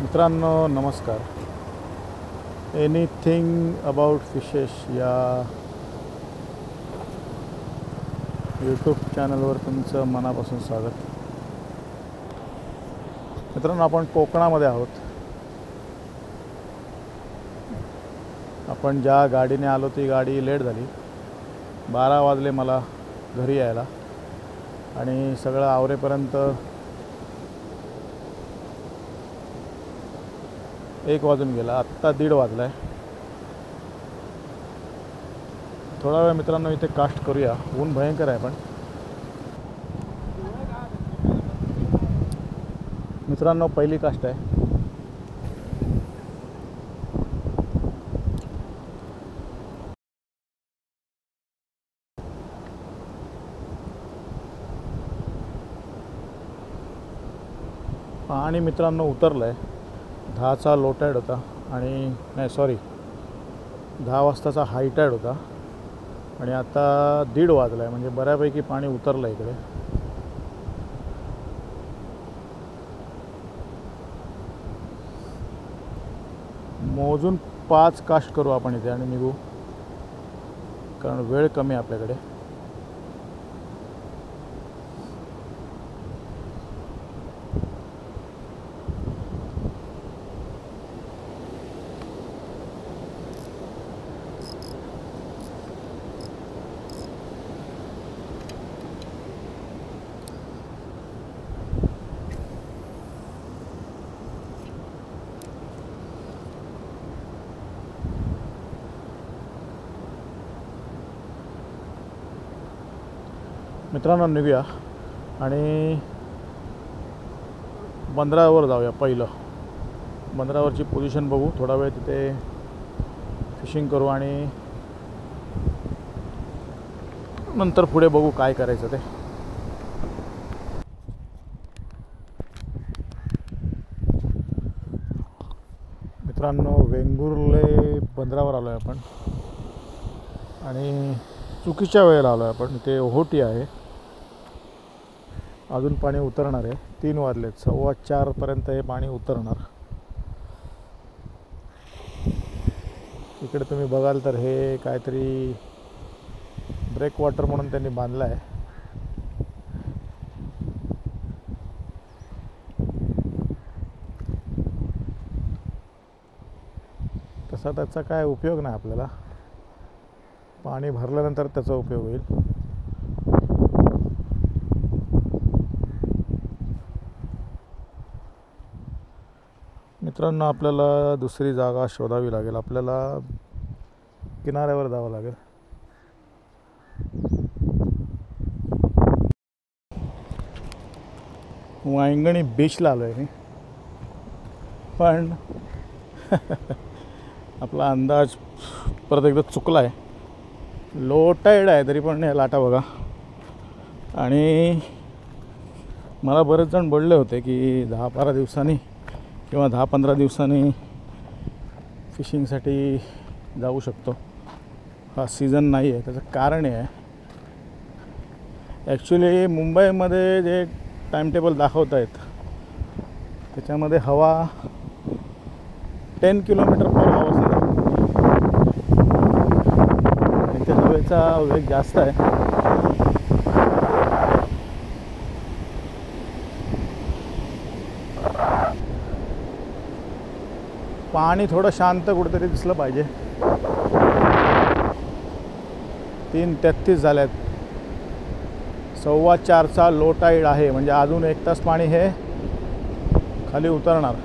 मित्रांनो नमस्कार. Anything about fishes या यूट्यूब चॅनलवर तुमचं मनापासून स्वागत. मित्रांनो, आपण कोकणामध्ये आहोत. आपण ज्या गाडीने आलो ती गाडी लेट झाली. 12 वाजले मला घरी यायला आणि सगळं आवरेपर्यंत 1 वाजून गेला. आत्ता 1:30 वाजला आहे. थोडा वेळ मित्रांनो इथे कास्ट करूया. ऊन भयंकर आहे. पण मित्रांनो पहिली कास्ट आहे. पाणी मित्रांनो उतरलं आहे. 10चा लो टाईड होता आणि नाही सॉरी 10 वाजताचा हाय टाईड होता आणि आता 1:30 वाजला आहे. म्हणजे बऱ्यापैकी पाणी उतरलं आहे इकडे. मोजून 5 कास्ट करू आपण इथे आणि निघू, कारण वेळ कमी आहे आपल्याकडे. मित्रांनो निघूया आणि बंदरावर जाऊया. पहिलं बंदरावरची पोझिशन बघू, थोडा वेळ तिथे फिशिंग करू आणि नंतर पुढे बघू काय करायचं ते. मित्रांनो वेंगुर्ले बंदरावर आलो आहे आपण आणि चुकीच्या वेळेला आलो आहे आपण. इथे ओहोटी आहे. अजून पाणी उतरणार आहे. 3 वाजलेत. 4:15 पर्यंत हे पाणी उतरणार. इकडे तुम्ही बघाल तर हे काहीतरी ब्रेक वॉटर म्हणून त्यांनी बांधलं आहे. तसा त्याचा काय उपयोग नाही आपल्याला. पाणी भरल्यानंतर त्याचा उपयोग होईल. मित्रांनो आपल्याला दुसरी जागा शोधावी लागेल. आपल्याला किनाऱ्यावर जावं लागेल. वांगणी बीचला आलो आहे मी, पण आपला अंदाज परत एकदा चुकला आहे. लो टाईड आहे तरी पण लाटा बघा. आणि मला बरेच जण बोलले होते की 10-12 दिवसांनी किंवा 10-15 दिवसांनी फिशिंगसाठी जाऊ शकतो. हा सीझन नाही आहे. त्याचं कारण आहे ॲक्च्युली मुंबईमध्ये जे टाईमटेबल दाखवत आहेत त्याच्यामध्ये हवा 10 km/h आणि त्या हवेचा वेग जास्त आहे. पाणी थोडं शांत कुठेतरी दिसलं पाहिजे. 3:33 झाले आहेत. 4:15चा लो टाईड आहे. म्हणजे अजून 1 तास पाणी हे खाली उतरणार.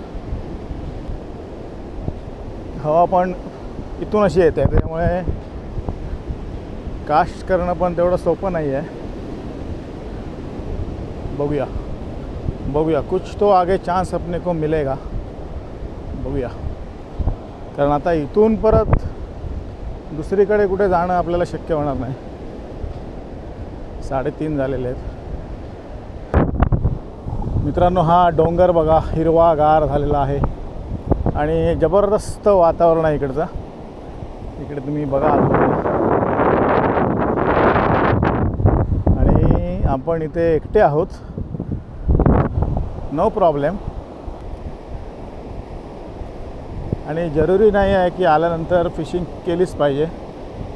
हवा पण इथून अशी येते त्यामुळे कास्ट करणं पण तेवढं सोपं नाही आहे. बघूया कुछ तो आगे चान्स अपने को मिलेगा. बघूया, कारण आता इथून परत दुसरीकडे कुठे जाणं आपल्याला शक्य होणार नाही. 3:30 झालेले आहेत. मित्रांनो हा डोंगर बघा, हिरवागार झालेला आहे आणि जबरदस्त वातावरण आहे इकडचं. इकडे तुम्ही बघा आणि आपण इथे एकटे आहोत. No problem. आणि जरुरी नाही आहे की आल्यानंतर फिशिंग केलीच पाहिजे.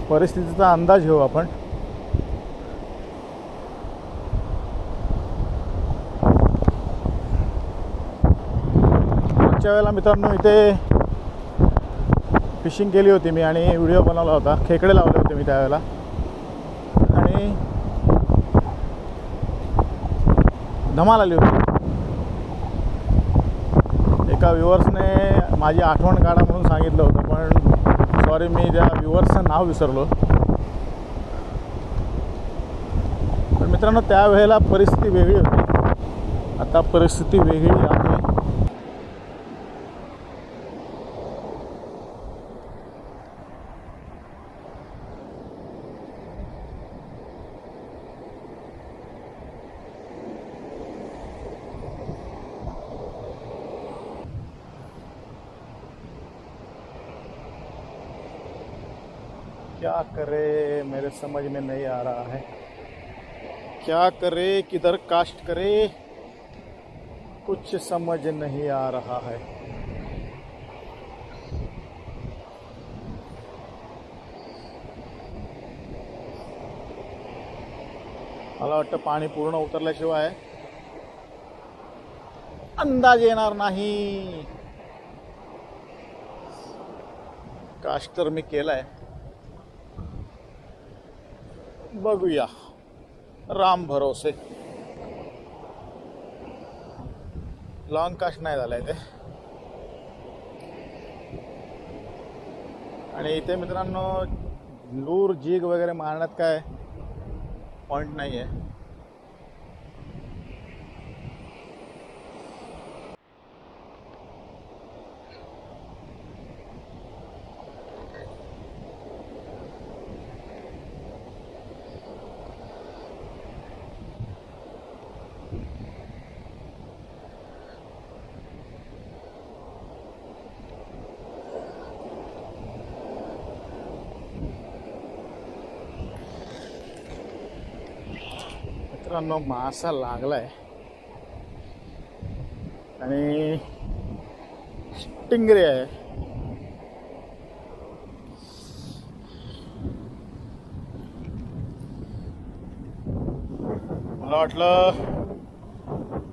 परिस्थितीचा अंदाज घेऊ आपण. मागच्या वेळेला मित्रांनो इथे फिशिंग केली होती मी आणि व्हिडिओ बनवला होता. खेकडे लावले होते मी त्यावेळेला आणि धमाल आली होती. एका व्ह्युअर्सने माझी आठवण काढा म्हणून सांगितलं होतं, पण सॉरी मी त्या व्ह्युअर्सचं नाव विसरलो. पण मित्रांनो त्यावेळेला परिस्थिती वेगळी होती, आता परिस्थिती वेगळी आहे. क्या करे मेरे समझ में नहीं आ रहा है, क्या करे किधर कास्ट करे कुछ समझ नहीं आ रहा है. मला वाटतं पाणी पूर्ण उतरल्याशिवाय अंदाज येणार नाही. कास्ट तर मी केलाय, बघूया राम भरोसे. लॉंग कास्ट नाही झालाय ते. आणि इथे मित्रांनो लूर जिग वगैरे मारण्यात काय पॉइंट नाही आहे. मित्रांनो मासा लागलाय आणि स्टिंगरे आहे. मला वाटलं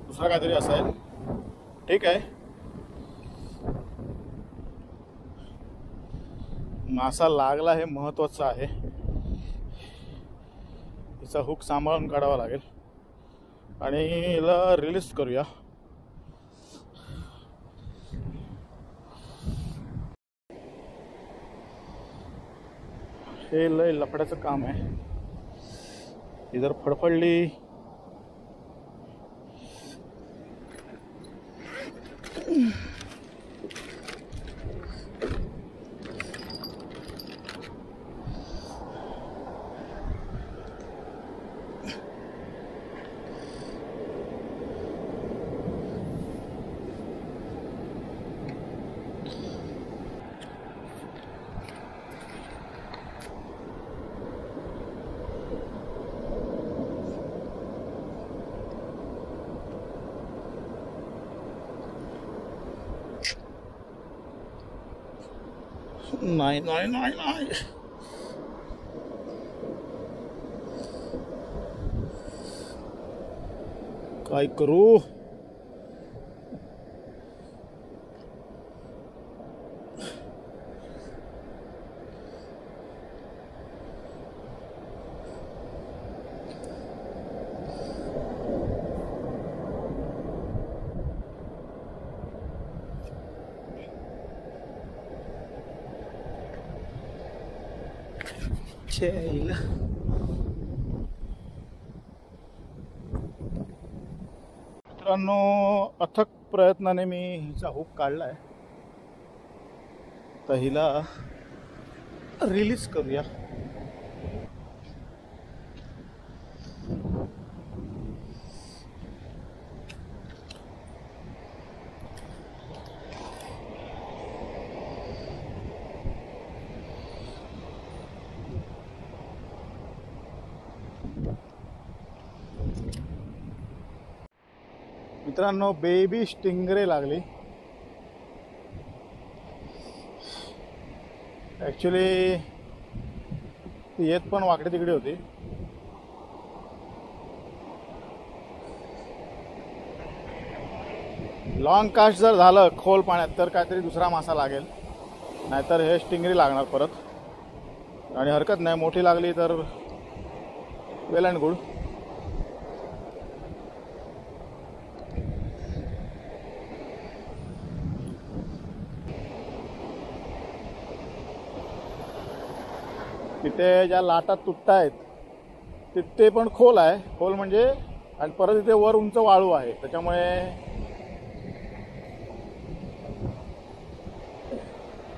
दुसरा काहीतरी असेल. ठीक आहे, मासा लागला हे महत्त्वाचं आहे. तिचा हुक सांभाळून काढावा लागेल आणि हिला रिलीज करूया. हे लय लफड्याचं काम आहे. ही जर फडफडली नाही नाही नाही नाही. काय करू. मित्रांनो अथक प्रयत्नाने मी हिचा हुक काढलाय, तर हिला रिलीज करूया. मित्रांनो बेबी स्टिंगरे लागली. ॲक्च्युली ती येत पण वाकडी तिकडे होती. लॉंग कास्ट जर झालं खोल पाण्यात तर काहीतरी दुसरा मासा लागेल, नाहीतर हे स्टिंगरी लागणार परत. आणि हरकत नाही, मोठी लागली तर वेल अँड गुड. तिथे ज्या लाटा तुटतायत तिथे पण खोल आहे, खोल म्हणजे, आणि परत इथे वर उंच वाळू आहे, त्याच्यामुळे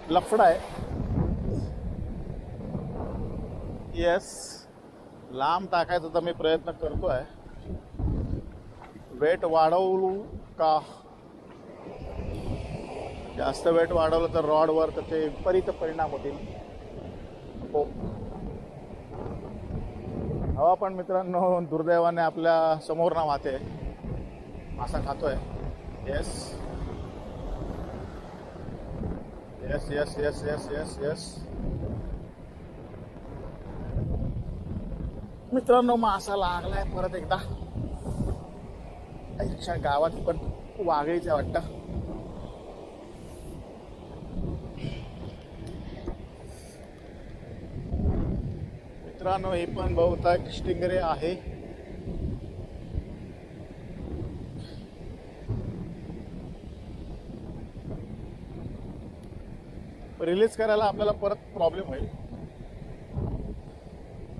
लफडा आहे. येस, लांब टाकायचा तर मी प्रयत्न करतो आहे. वेट वाढवू का? जास्त वेट वाढवलं तर रॉडवर त्याचे विपरीत परिणाम होतील. हो, हवा पण मित्रांनो दुर्दैवाने आपल्या समोर ना वाहते. मासा खातोय. Yes yes yes yes yes yes yes मित्रांनो, मासा लागलाय परत एकदा. आईच्या गावात पण वाघळीचं वाटतं. मित्रांनो, हे पण बहुतेक स्टिंगरे आहे. रिलीज करायला आपल्याला परत प्रॉब्लेम होईल.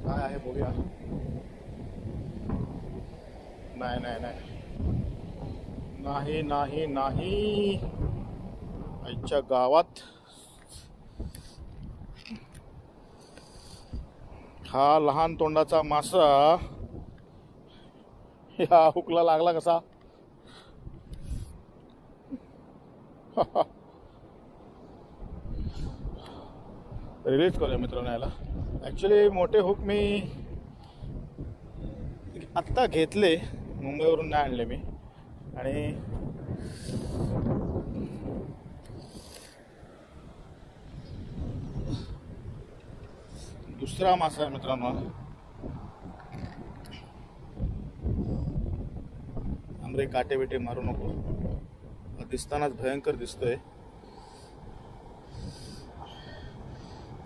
काय आहे बघूया. नाही नाही नाही नाही नाही, आईच्या गावात. हा लहान तोंडाचा मासा या हुकला लागला कसा? रिलीज करूया मित्रांनो याला. ॲक्च्युली मोठे हुक मी आत्ता घेतले, मुंबईवरून नाही आणले मी. आणि दुसरा मासा आहे मित्रांनो. आमरे काटे बिटे मारू नको, दिसतानाच भयंकर दिसतोय.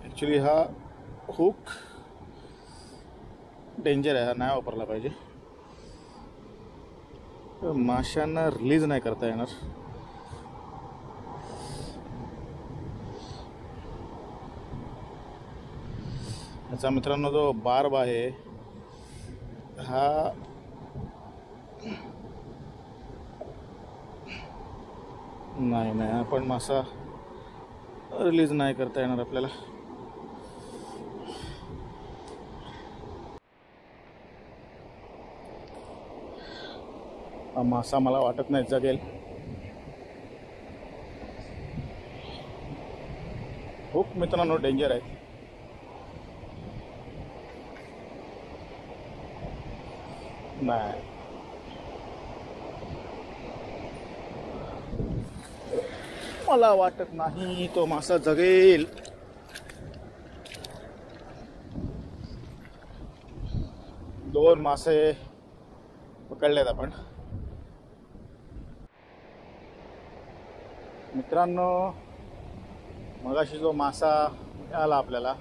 ॲक्च्युली हा हुक डेंजर आहे, हा नाही वापरला पाहिजे. माशांना रिलीज नाही करता येणार. याचा मित्रांनो जो बार्ब आहे हा नाही नाही, हा पण मासा रिलीज नाही करता येणार आपल्याला. हा मासा मला वाटत नाही जगेल. हुक मित्रांनो डेंजर आहे. नाही, मला वाटत नाही तो मासा जगेल. दोन मासे पकडलेत आपण मित्रांनो. मगाशी जो मासा आला आपल्याला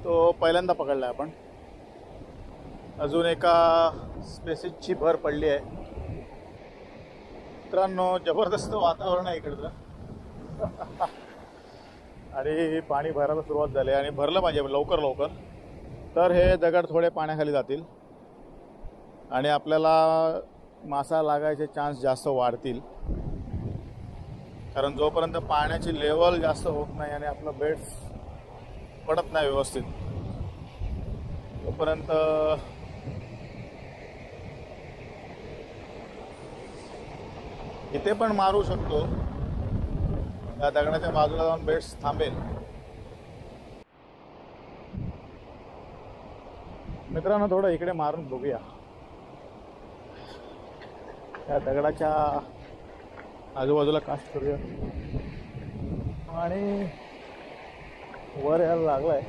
तो पहिल्यांदा पकडला आपण. अजून एका स्पेसिसची भर पडली आहे मित्रांनो. जबरदस्त वातावरण आहे इकडचं आणि पाणी भरायला सुरुवात झाली आणि भरलं पाहिजे लवकर लवकर, तर हे दगड थोडे पाण्याखाली जातील आणि आपल्याला मासा लागायचे चान्स जास्त वाढतील. कारण जोपर्यंत पाण्याची लेवल जास्त होत नाही आणि आपलं बेड पडत नाही व्यवस्थित तोपर्यंत इथे पण मारू शकतो. या दगडाच्या बाजूला जाऊन बेड्स थांबेल. मित्रांनो थोडं इकडे मारून बघूया. या दगडाच्या आजूबाजूला कास्ट करूया आणि वर यायला लागलाय.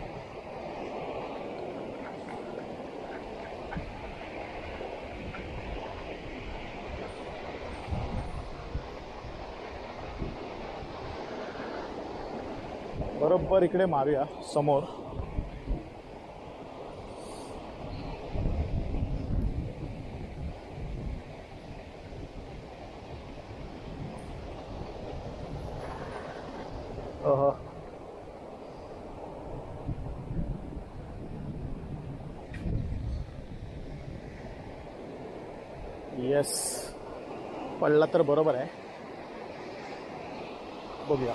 बरोबर इकडे मारूया समोर. येस, पडला तर बरोबर आहे. बघूया.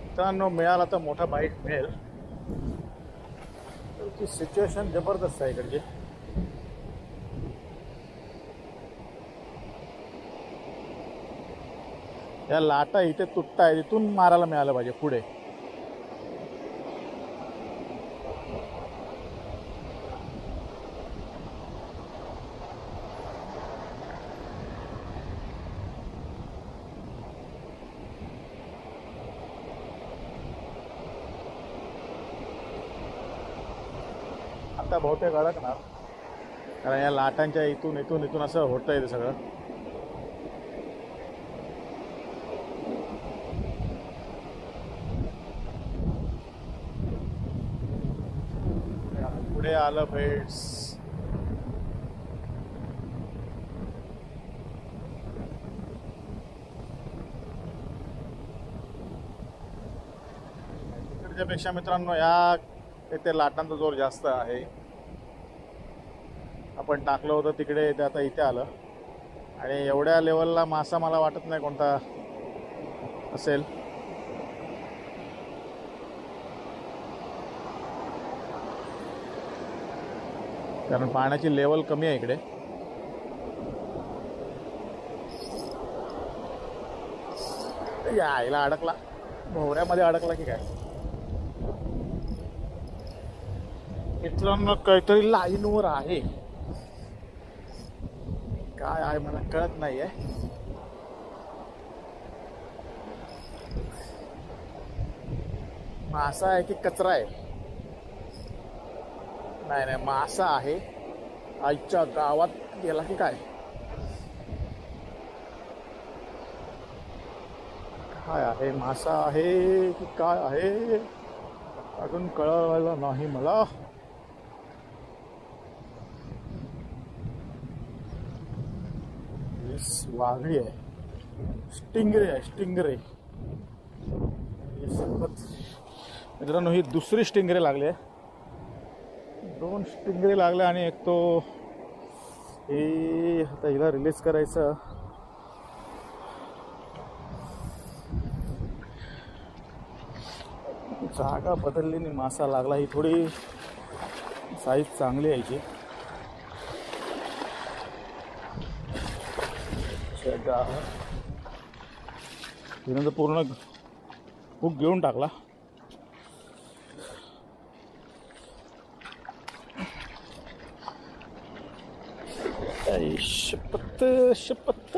मित्रांनो, मिळाला तर मोठा बाईट मिळेल. ती सिच्युएशन जबरदस्त आहे इकडची. या लाटा इथे तुटताय, तिथून मारायला मिळालं पाहिजे पुढे. आता बहुतेक अडकणार, कारण या लाटांच्या इथून इथून इथून असं होतं आहे ते सगळं. पुढे आलं फ्रेंड्स. तिकडच्या पेक्षा मित्रांनो या इथे लाटांचा जोर जास्त आहे. आपण टाकलं होतं तिकडे, ते आता इथे आलं. आणि एवढ्या लेवलला मासा मला वाटत नाही कोणता असेल. कारण पाण्याची लेवल कमी आहे इकडे. यायला अडकला, भोवऱ्यामध्ये अडकला की काय. मित्रांनो, काहीतरी लाईनवर आहे. काय आहे मला कळत नाहीये. मासा आहे की कचरा आहे? नाही नाही, मासा आहे. आईच्या गावात गेला की काय? काय आहे, मासा आहे की काय आहे अजून कळलं नाही मला. वाघळी आहे, स्टिंगरे आहे, स्टिंगरे. मित्रांनो, ही दुसरी स्टिंगरे लागली आहे. 2 स्टिंगरे लागले आणि एक तो हे आता हिला रिलीज करायचं. जागा बदलली आणि मासा लागला. ही थोडी साईज चांगली आहे याची. तिनं पूर्ण हुक घेऊन टाकला. शपथ शपथ.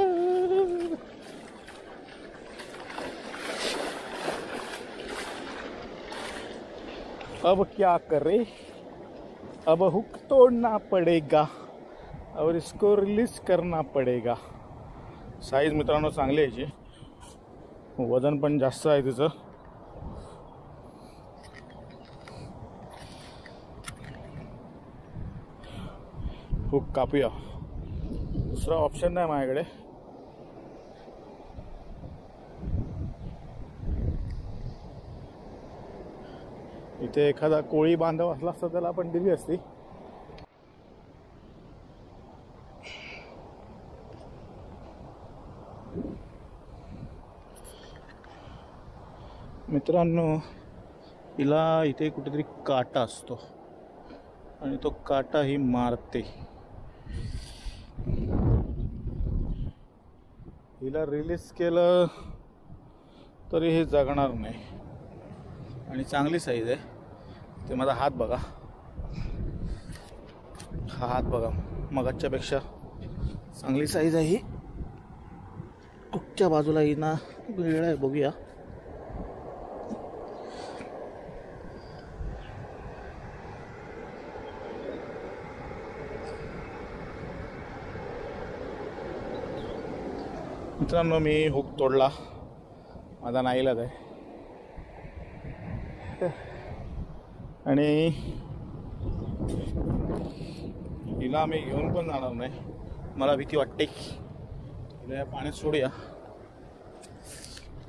अब क्या करे, अब हुक तोड़ना पड़ेगा और इसको रिलीज करना पड़ेगा. साईज मित्रांनो चांगली आहे याची, वजन पण जास्त आहे तिचं. हुक कापूया, दुसरा ऑप्शन नाही माझ्याकडे. इथे एखादा कोळी बांधव असला असता त्याला आपण दिली असती. मित्रांनो, हिला इथे कुठेतरी काटा असतो आणि तो काटा ही मारते. हिला रिलीज केलं तरी हे जगणार नाही. आणि चांगली साईज आहे. ते माझा हात बघा, हा हात बघा, मगाच्यापेक्षा चांगली साईज आहे ही. कुठच्या बाजूला ही ना वेळ आहे बघूया. मित्रांनो, मी हुक तोडला, माझा नाईलाज आहे. आणि हिला मी घेऊन पण जाणार नाही, मला भीती वाटते. हिला या पाण्यात सोडूया.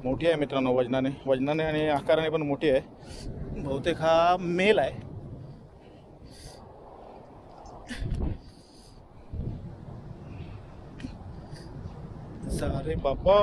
मोठी आहे मित्रांनो, वजनाने आणि आकाराने पण मोठी आहे. बहुतेक हा मेल आहे. सारे बाबा,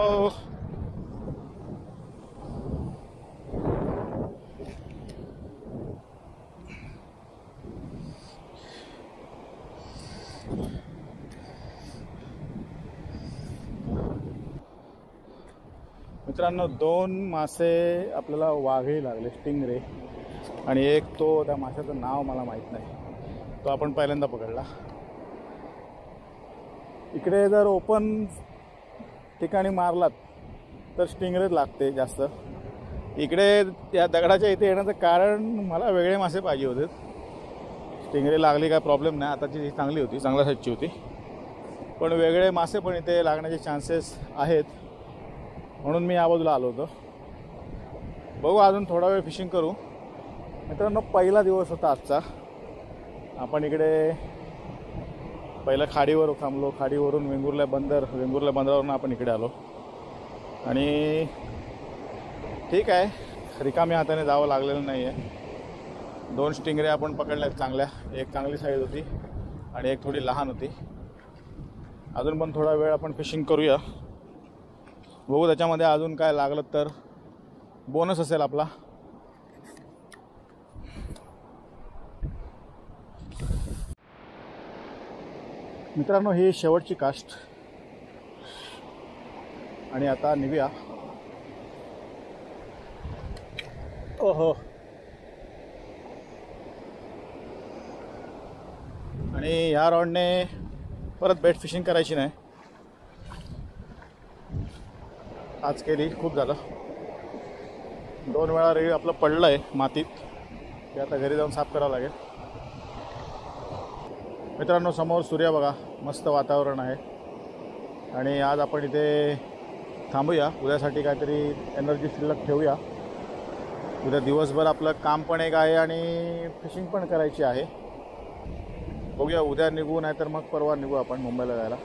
मित्रांनो 2 मासे आपल्याला वाघही लागले, स्टिंगरे. आणि एक तो, त्या माशाचं नाव मला माहीत नाही, तो आपण पहिल्यांदा पकडला. इकडे जर ओपन ठिकाणी मारलात तर स्टिंगरेच लागते जास्त. इकडे या दगडाच्या इथे येण्याचं कारण मला वेगळे मासे पाहिजे होते. स्टिंगरे लागली काय प्रॉब्लेम नाही, आताची ही चांगली होती, चांगल्या साईजची होती. पण वेगळे मासे पण इथे लागण्याचे चान्सेस आहेत, म्हणून मी या बाजूला आलो होतो. बघू, अजून थोडा वेळ फिशिंग करू. मित्रांनो, पहिला दिवस होता आजचा. आपण इकडे पहिलं खाडीवर थांबलो, खाडीवरून वेंगुर्ला बंदरावरून आपण इकडे आलो. आणि ठीक आहे, रिकाम्या हाताने जावं लागलेलं नाही आहे. 2 स्टिंगरे आपण पकडल्यात चांगल्या. एक चांगली साईज होती आणि एक थोडी लहान होती. अजून पण थोडा वेळ आपण फिशिंग करूया. बघू त्याच्यामध्ये अजून काय लागलं तर बोनस असेल आपला. मित्रांनो, ही शेवटची कास्ट आणि आता निघूया. ओहो, आणि ह्या रॉडने परत बेट फिशिंग करायची नाही. आज केली, खूप झालं. 2 वेळा रीळ आपलं पडलं आहे मातीत, ते आता घरी जाऊन साफ करावं लागेल. मित्रांनो, समोर सूर्य बघा, मस्त वातावरण आहे. आणि आज आपण इथे थांबूया. उद्यासाठी काहीतरी एनर्जी शिल्लक ठेवूया. उद्या दिवसभर आपलं काम पण एक आहे आणि फिशिंग पण करायची आहे. बघूया, उद्या निघू नाही तर मग परवा निघू आपण मुंबईला जायला.